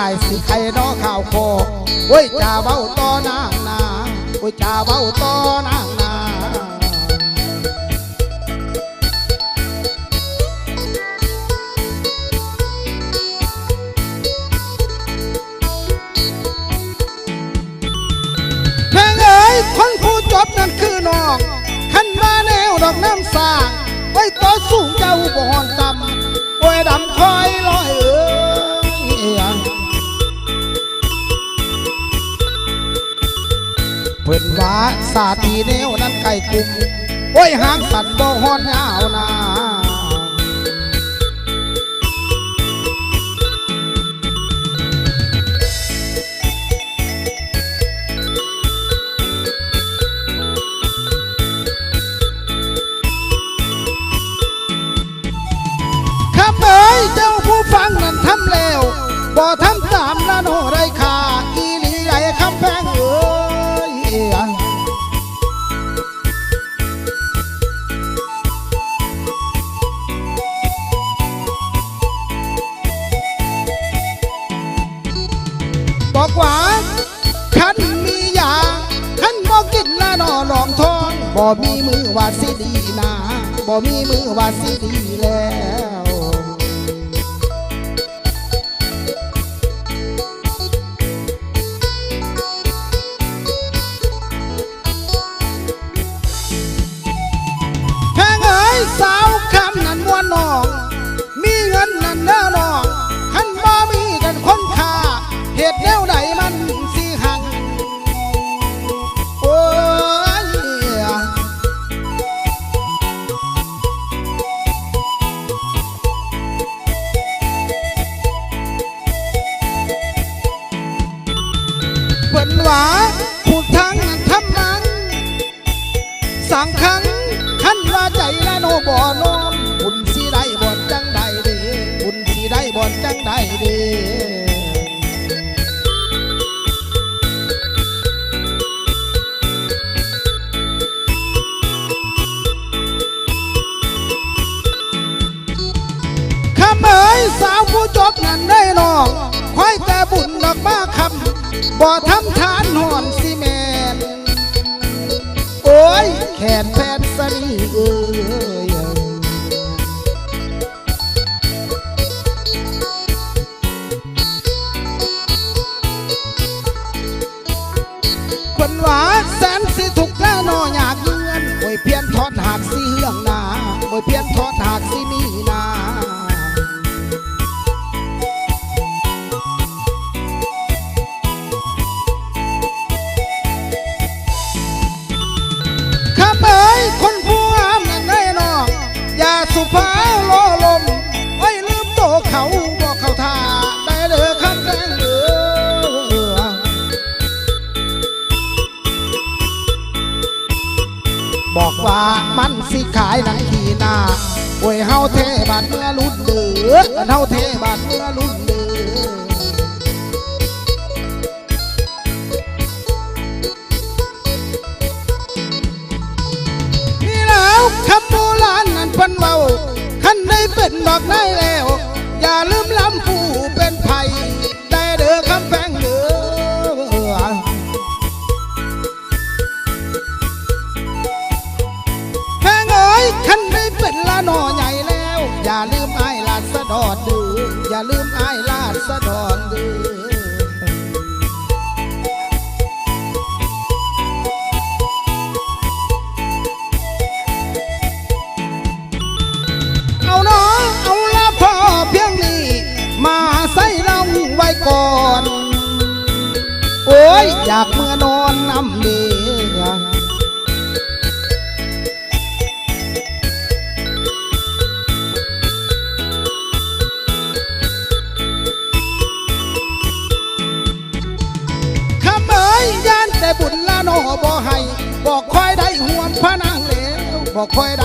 ายสิใครนอข่าวโคโอ้ยจ่าเบ้าต่อนางนาโอ้ยจ่าเบ้าต่อนางนาแพงเอ๋ยคนผู้จบนั่นคือน้องขันมาแนวดอกน้ำสร้างไว้ต่อสูงเจ้าบ่หอนต่ำโอ้ยดำคอยลอยเพิ่นว่าสาตีแนวนั้นไก่กุมโอ้ยหางสัตว์บ่หอนยาวนาเจ้าผู้ฟังนั้นทำแล้วบ่ทำตามละโนไรค่าอีหลีใหญ่คำแพงเอ้ยบอกว่าขันมียาขันบ่กินละนอหนองทองบ่มีมือว่าสิดีนะบ่มีมือว่าสิดีแล้วสาวคำนั้นมัวน้องมีเงินนั่นเด้อน้องขันบ่มีกันคนค่าเหตุแนวใดมันสิหักโอ้ยเพิ่นว่าผู้ทั้งนั้นทำนั้นสั่งครั้งขันว่าใจละโนบ่นอมบุญสิได้บ่จังใดเด้บุญสิได้บ่จังใดเด้คำเอ๋ยสาวผู้จบนั่นได้น้องคอยแต่บุญดอกมาคำบ่ทำทานหอนสิแม่นโอ้ยแขนแฟนสนีเอ้ยคนว่าแสนสิทุกข์แล้วนออยากเงินโอ้ยเพียนทอดหากสิเฮืองนาโอ้ยเพียนทอดหากสิมีนาคนผู้งามนั่นได้น้องอย่าสุภาโลลมไว้ลืมโตเขาบอกเขาท่าได้เด้อคำแดงเด้อบอกว่ามันสิขายหนังขี่นาโอ้ยเฮาเทบาดเมื่อรุ่นเด้อเฮาเทบาดเมื่อรุ่นเด้อคำโบราณนั้นเพิ่นเว้าขันได้เป็นดอกได้แล้วอย่าลืมลำผู้เป็นไผ่ได้เด้อคำแพงเด้อแพงเอ๋ยขันได้เป็นละนอใหญ่แล้วอย่าลืมอ้ายลาดสะดอดเด้ออย่าลืมอ้ายลาดสะดอดเด้อเอาละพอเพียงนี้มาใส่เราไว้ก่อนโอ้ยอยากเมื่อนอนน้ำเดียคำเอ๋ยย่านแต่บุญละโนบ่ให้บอกคอยได้ห่วงพระนางเหลวบอกคอยได้